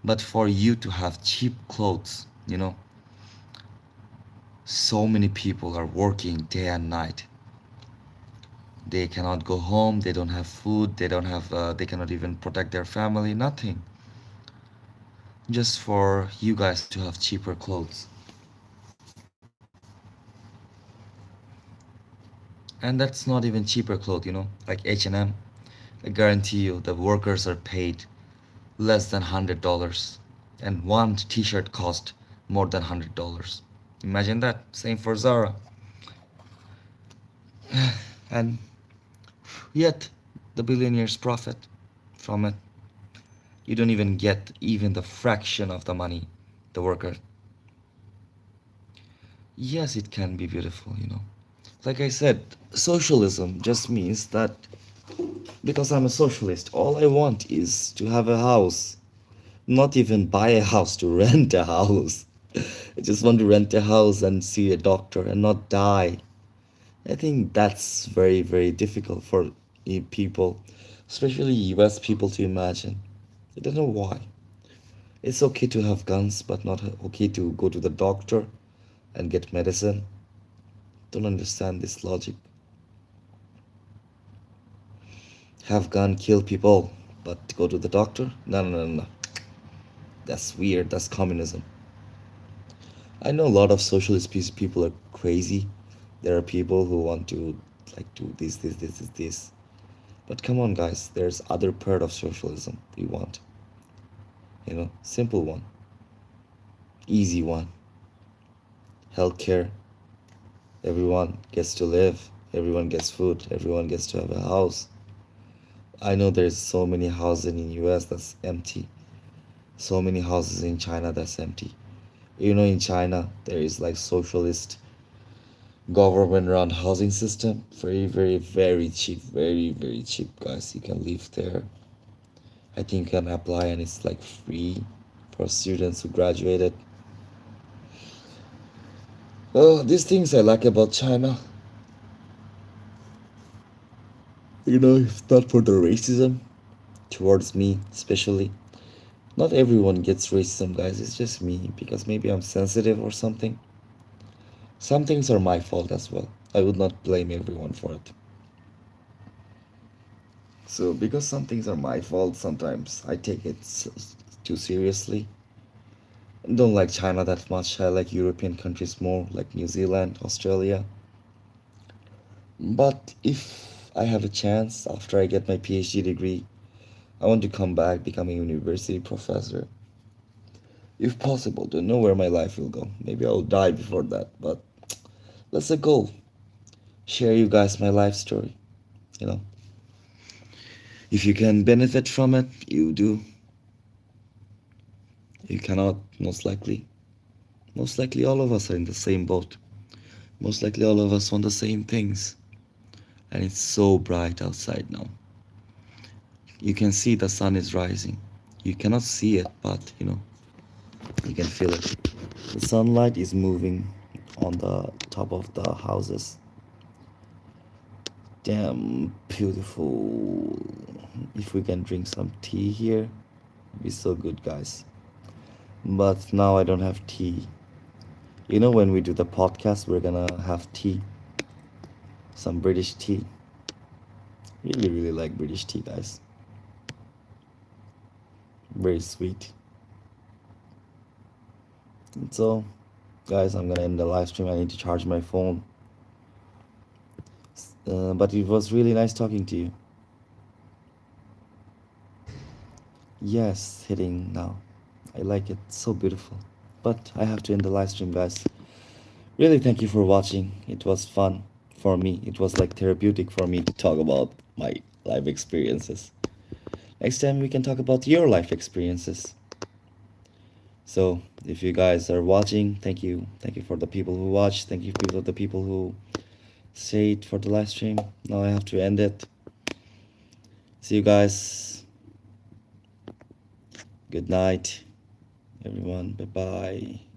but for you to have cheap clothes, so many people are working day and night. They cannot go home. They don't have food. They don't have. They cannot even protect their family. Nothing. Just for you guys to have cheaper clothes. And that's not even cheaper clothes, like H&M. I guarantee you the workers are paid less than $100 and one t-shirt cost more than $100. Imagine that. Same for Zara. And yet, the billionaires profit from it. You don't even get even the fraction of the money the worker. Yes, it can be beautiful. Like I said, socialism just means that because I'm a socialist, all I want is to have a house. Not even buy a house, to rent a house. I just want to rent a house and see a doctor and not die. I think that's very, very difficult for people, especially US people, to imagine. I don't know why. It's okay to have guns, but not okay to go to the doctor and get medicine. Don't understand this logic. Have gun, kill people, but go to the doctor? No, no, no, no. That's weird. That's communism. I know a lot of socialist people are crazy. There are people who want to like do this. But come on, guys. There's other part of socialism we want. Simple one, easy one. Healthcare. Everyone gets to live. Everyone gets food. Everyone gets to have a house. I know there's so many houses in US that's empty. So many houses in China that's empty. In China there is like socialist government run housing system. Very, very, very cheap. Very, very cheap, guys. You can live there. I think you can apply and it's like free for students who graduated. Oh, these things I like about China. If not for the racism towards me, especially. Not everyone gets racism, guys. It's just me because maybe I'm sensitive or something. Some things are my fault as well. I would not blame everyone for it. So, because some things are my fault, sometimes I take it too seriously. I don't like China that much. I like European countries more, like New Zealand, Australia. But if I have a chance after I get my PhD degree, I want to come back, become a university professor. If possible, don't know where my life will go. Maybe I'll die before that, but that's a goal. Share you guys my life story. You know, if you can benefit from it, you do. You cannot, most likely. Most likely, all of us are in the same boat. Most likely, all of us want the same things. And it's so bright outside now. You can see the sun is rising. You cannot see it, but you can feel it. The sunlight is moving on the top of the houses. Damn beautiful. If we can drink some tea here, it'd be so good, guys. But now I don't have tea. When we do the podcast, we're gonna have tea. Some British tea. Really, really like British tea, guys. Very sweet. And so, guys, I'm gonna end the live stream. I need to charge my phone. But it was really nice talking to you. Yes, hitting now. I like it. So beautiful. But I have to end the live stream, guys. Really, thank you for watching. It was fun for me. It was like therapeutic for me to talk about my life experiences. Next time we can talk about your life experiences. So if you guys are watching, thank you. Thank you for the people who watch. Thank you for the people who stayed for the live stream. Now I have to end it. See you guys. Good night, everyone. Bye bye.